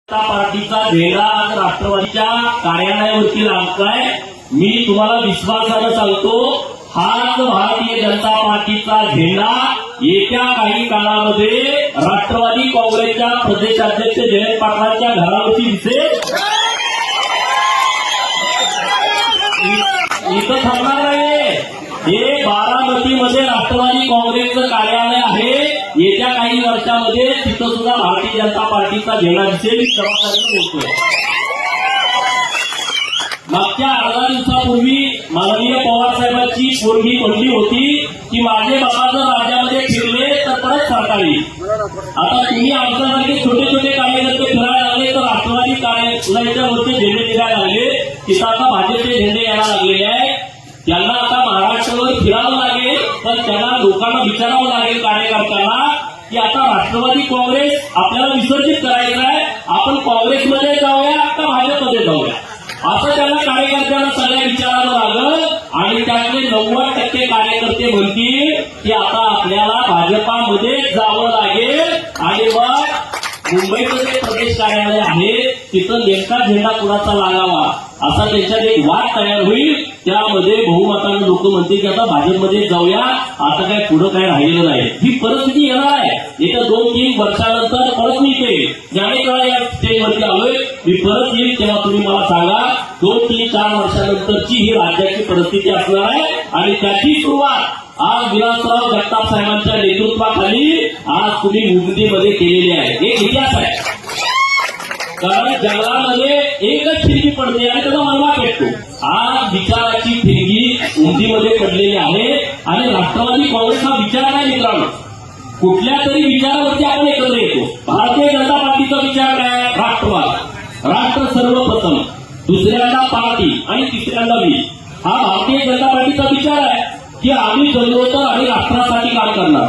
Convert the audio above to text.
पार्टीचा झेंडा आज राष्ट्रवादीच्या कार्यालयावरती लागतोय। मी तुम्हाला विश्वासानं सांगतो, हाच भारतीय जनता पार्टीचा झेंडा येत्या काही काळामध्ये राष्ट्रवादी काँग्रेसच्या प्रदेशाध्यक्ष जयंत पाटलांच्या घरावरती दिसेल। इथं थांबणार नाही, हे बारामतीमध्ये राष्ट्रवादी काँग्रेसचं कार्यालय आहे। येत्या काही वर्षामध्ये तिथं सुद्धा भारतीय जनता पार्टीचा झेंडा दिसेल। जबाबदारीने बोलतोय। मागच्या 18 दिवसापूर्वी माननीय पवार साहेबांची पोरगी म्हणली होती की माझे बाबा जर राज्यामध्ये फिरले तर परत सरकार येईल। आता तुम्ही आमच्यासारखे छोटे छोटे कार्यकर्ते फिरायला लागले तर राष्ट्रवादी कार्यालयाच्या वरती झेंडे फिरायला लागले, तिथं आता भाजपचे झेंडे यायला लागलेले आहे। त्यांना आता महाराष्ट्रावर फिरावं लागेल, पण त्यांना लोकांना विचारावं लागेल कार्यकर्त्यांना की आता राष्ट्रवादी काँग्रेस आपल्याला विसर्जित करायचं आहे, आपण काँग्रेसमध्ये जाऊया का भाजपमध्ये जाऊया, असं त्यांना कार्यकर्त्यांना सगळ्या विचारावं लागल। आणि त्यातले 90% कार्यकर्ते म्हणतील की आता आपल्याला भाजपामध्ये जावं लागेल आणि मग मुंबईचं जे प्रदेश कार्यालय आहे तिथं नेमका झेंडा कुणाचा लागावा असा त्यांच्यात एक वाद तयार होईल। त्यामध्ये बहुमताने लोक म्हणतील की आता भाजपमध्ये जाऊया, आता काय पुढं काय राहिलेलं नाही। ही परिस्थिती येणार आहे येत्या 2-3 वर्षानंतर। परत मी ते ज्यावेळेला या स्टेजवरती आलोय, मी परत येईल तेव्हा तुम्ही मला सांगा 2-3-4 वर्षानंतरची ही राज्याची परिस्थिती असणार आहे। आणि त्याची सुरुवात आज विलासराव जगताप साहेबांच्या नेतृत्वाखाली आज तुम्ही मुंबईमध्ये केलेली आहे। एक इतिहास आहे, कारण जंगलामध्ये एकच फिरकी पडते आणि त्याचा मलबा पेटतो। आज विचाराची फिरकी उंदीमध्ये पडलेली आहे आणि राष्ट्रवादी काँग्रेस हा विचार नाही मित्रांनो, कुठल्या तरी विचारावरती आपण एकत्र येतो। भारतीय जनता पार्टीचा विचार काय? राष्ट्रवाद, राष्ट्र सर्वप्रथम, दुसऱ्यांदा पार्टी आणि तिसऱ्यांदा मी। हा भारतीय जनता पार्टीचा विचार आहे की आम्ही जन्मलो तर आम्ही राष्ट्रासाठी काम करणार।